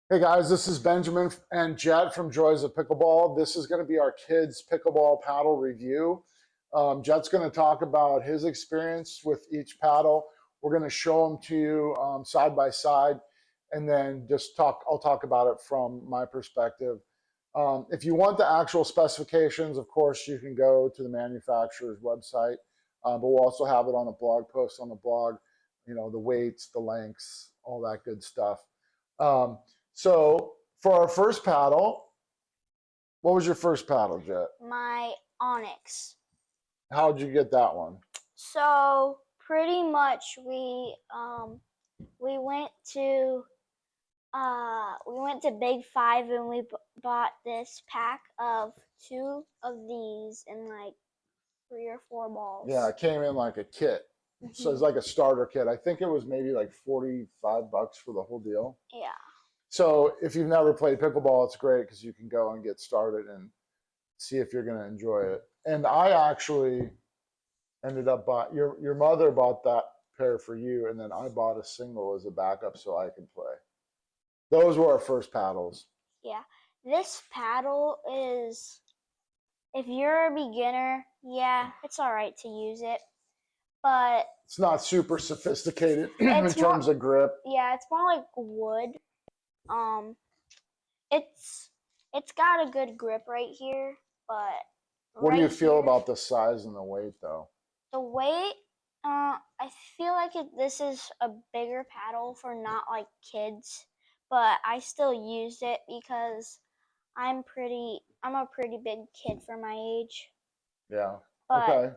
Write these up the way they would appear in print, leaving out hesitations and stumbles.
Hey guys, this is Benjamin and Jett from Joys of Pickleball. This is going to be our kids' pickleball paddle review. Jett's going to talk about his experience with each paddle. We're going to show them to you side by side, and then I'll talk about it from my perspective. If you want the actual specifications, of course, you can go to the manufacturer's website, but we'll also have it on a blog post on the blog. You know, the weights, the lengths, all that good stuff. Um, so for our first paddle, what was your first paddle, Jett? My Onix. How'd you get that one? So pretty much we went to Big Five and we bought this pack of 2 of these and like 3 or 4 balls. Yeah, it came in like a kit. So it's like a starter kit. I think it was maybe like $45 for the whole deal. Yeah. So if you've never played pickleball, it's great because you can go and get started and see if you're going to enjoy it. And I actually ended up buying your mother bought that pair for you, and then I bought a single as a backup so I can play. Those were our first paddles. Yeah. This paddle is, if you're a beginner, yeah, it's all right to use it. But it's not super sophisticated in terms of grip. Yeah, it's more like wood. It's got a good grip right here, but what do you feel about the size and the weight, though? The weight, I feel like this is a bigger paddle for not like kids, but I still used it because I'm a pretty big kid for my age. Yeah. But okay.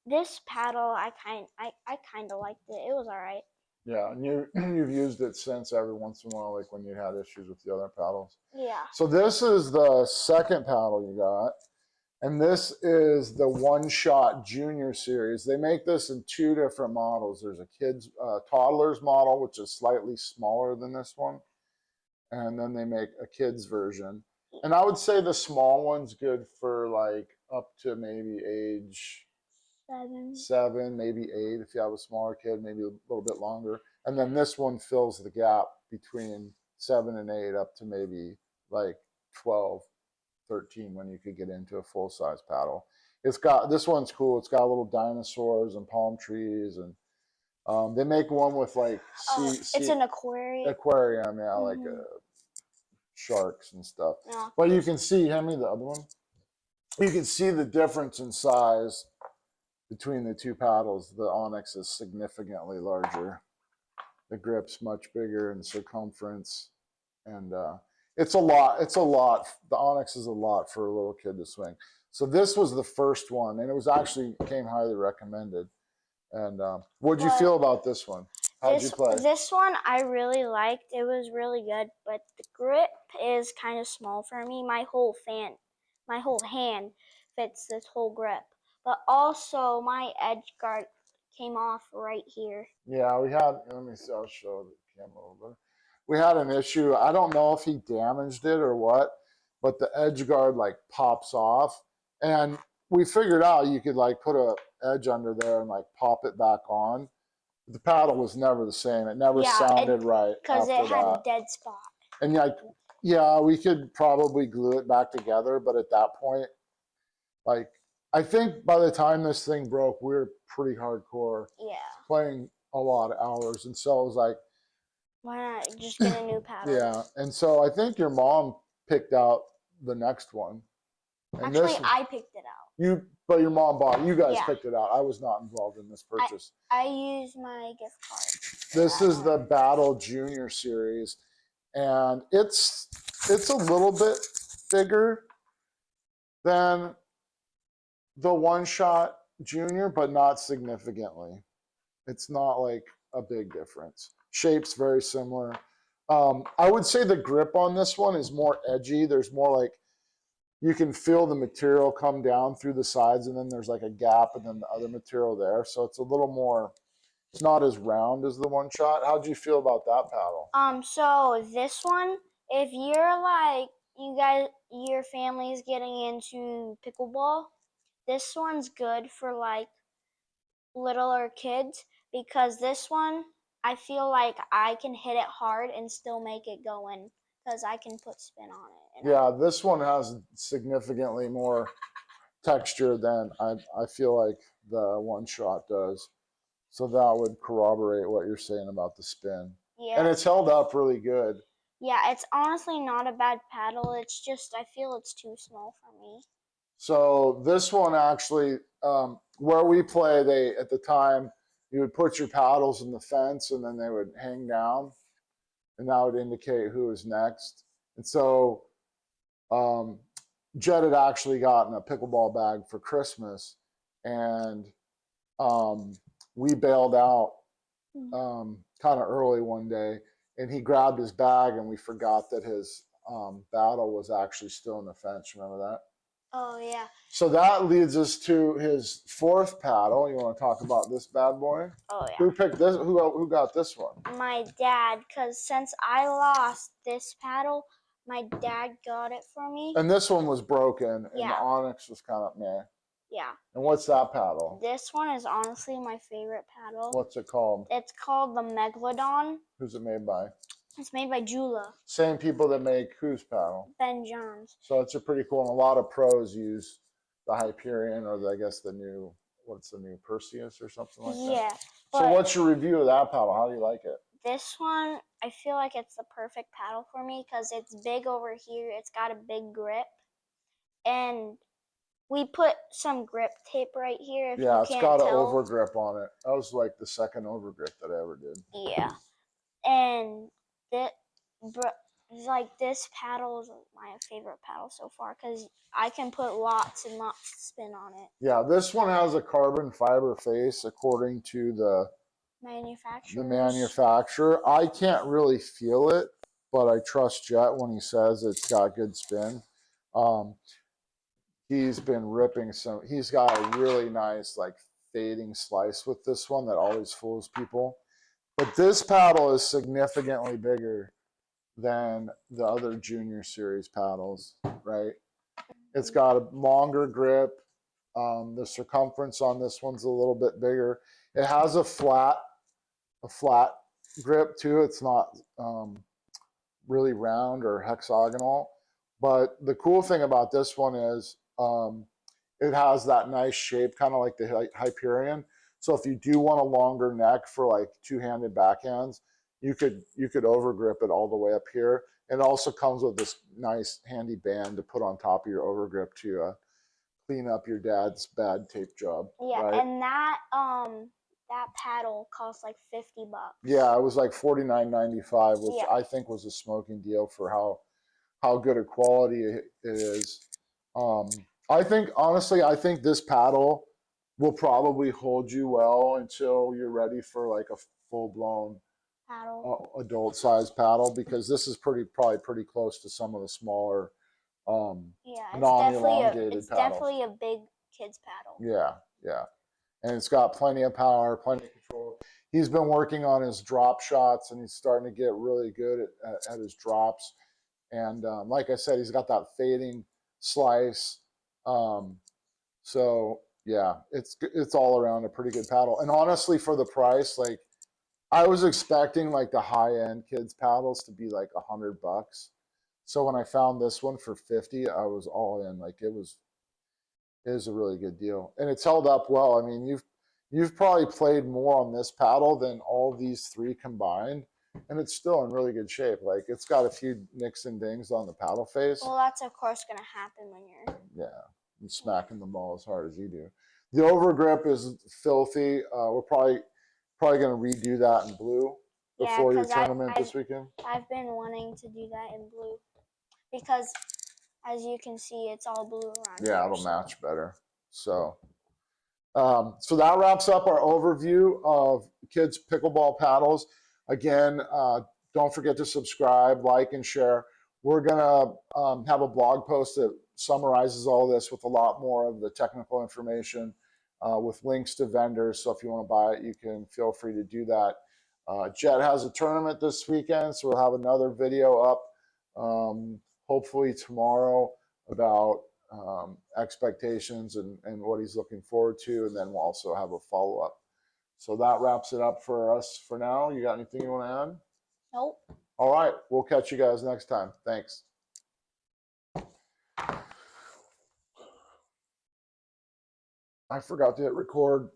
This paddle, I kind of liked it. It was all right. Yeah, and you've used it since every once in a while, like when you had issues with the other paddles. Yeah. So this is the second paddle you got, and this is the One-Shot Junior series. They make this in 2 different models. There's a kids toddlers model, which is slightly smaller than this one, and then they make a kids version. And I would say the small one's good for like up to maybe age 7, maybe 8 if you have a smaller kid, maybe a little bit longer. And then this one fills the gap between 7 and 8 up to maybe like 12, 13 when you could get into a full-size paddle. This one's cool. It's got little dinosaurs and palm trees, and they make one with like it's an aquarium. Aquarium, yeah, like sharks and stuff. Yeah. But you can see, hand me the other one. You can see the difference in size between the 2 paddles. The Onix is significantly larger. The grip's much bigger in circumference, and it's a lot. The Onix is a lot for a little kid to swing. So this was the first one, and it was actually came highly recommended. And what did you feel about this one? How'd you play? This one I really liked. It was really good, but the grip is kind of small for me. My whole hand fits this whole grip. But also my edge guard came off right here. Yeah, we had, let me see, I'll show the camera a little bit. We had an issue. I don't know if he damaged it or what, but the edge guard like pops off. And we figured out you could like put a edge under there and like pop it back on. The paddle was never the same. It never sounded right. Because it had a dead spot. And like, yeah, we could probably glue it back together, but at that point, like, I think by the time this thing broke, we were pretty hardcore. Yeah. Playing a lot of hours. And so it was like, why not just get a new paddle? Yeah. And so I think your mom picked out the next one. And actually, I picked it out. But your mom bought it. You guys picked it out. I was not involved in this purchase. I used my gift card. This is the Baddle Junior series. And it's a little bit bigger than the One-Shot Junior, but not significantly. It's not like a big difference. Shape's very similar. I would say the grip on this one is more edgy. There's more like, you can feel the material come down through the sides, and then there's like a gap and then the other material there. So it's a little more, it's not as round as the One-Shot. How'd you feel about that paddle? So this one, if you're like, your family's getting into pickleball, this one's good for like littler kids, because this one, I feel like I can hit it hard and still make it go in because I can put spin on it. Yeah, this one has significantly more texture than I feel like the one shot does. So that would corroborate what you're saying about the spin. Yeah. And it's held up really good. Yeah, it's honestly not a bad paddle. It's just I feel it's too small for me. So this one actually, where we play, they at the time you would put your paddles in the fence and then they would hang down, and that would indicate who was next. And so Jett had actually gotten a pickleball bag for Christmas, and we bailed out kind of early one day, and he grabbed his bag, and we forgot that his Baddle was actually still in the fence. Remember that? Oh yeah. So that leads us to his fourth paddle. You want to talk about this bad boy? Oh yeah. Who picked this? Who got this one? My dad, because since I lost this paddle, my dad got it for me. And this one was broken, and Yeah. the Onix was kind of meh. Yeah. And what's that paddle? This one is honestly my favorite paddle. What's it called? It's called the Megalodon. Who's it made by? It's made by JOOLA. Same people that make whose paddle? Ben Jones. So it's a pretty cool, and a lot of pros use the Hyperion, or I guess the new, what's the new Perseus or something like that? Yeah. So what's your review of that paddle? How do you like it? This one, I feel like it's the perfect paddle for me because it's big over here. It's got a big grip. And we put some grip tape right here. If Yeah, you it's can't got an tell. overgrip on it. That was like the second overgrip that I ever did. Yeah. And this paddle is my favorite paddle so far because I can put lots and lots of spin on it. Yeah, this one has a carbon fiber face according to the manufacturer. I can't really feel it, but I trust Jett when he says it's got good spin. He's been ripping some. He's got a really nice like fading slice with this one that always fools people. But this paddle is significantly bigger than the other Junior Series paddles, right? It's got a longer grip. The circumference on this one's a little bit bigger. It has a flat grip too. It's not really round or hexagonal. But the cool thing about this one is it has that nice shape, kind of like the Hyperion. So if you do want a longer neck for like two-handed backhands, you could overgrip it all the way up here. It also comes with this nice handy band to put on top of your overgrip to clean up your dad's bad tape job. Yeah, right? And that paddle costs like $50. Yeah, it was like $49.95, which Yeah. I think was a smoking deal for how good a quality it is. I think honestly, I think this paddle will probably hold you well until you're ready for like a full-blown Paddle. Adult size paddle, because this is probably pretty close to some of the smaller Yeah, non-elongated it's paddles. definitely a big kid's paddle. Yeah. And it's got plenty of power, plenty of control. He's been working on his drop shots, and he's starting to get really good at his drops. And like I said, he's got that fading slice. So yeah, it's all around a pretty good paddle. And honestly, for the price, like I was expecting like the high end kids paddles to be like $100. So when I found this one for 50, I was all in. Like it is a really good deal, and it's held up well. I mean, you've probably played more on this paddle than all these three combined, and it's still in really good shape. Like it's got a few nicks and dings on the paddle face. Well, that's of course gonna happen when you're smacking the ball as hard as you do. The overgrip is filthy. We're probably going to redo that in blue before your tournament this weekend. I've been wanting to do that in blue because, as you can see, it's all blue around here. Yeah, it'll match better. So that wraps up our overview of kids pickleball paddles. Again, don't forget to subscribe, like, and share. We're gonna have a blog post that summarizes all this with a lot more of the technical information, with links to vendors. So if you want to buy it, you can feel free to do that. Jett has a tournament this weekend, so we'll have another video up hopefully tomorrow about expectations and what he's looking forward to, and then we'll also have a follow-up. So that wraps it up for us for now. You got anything you want to add? Nope. All right, we'll catch you guys next time. Thanks. I forgot to hit record.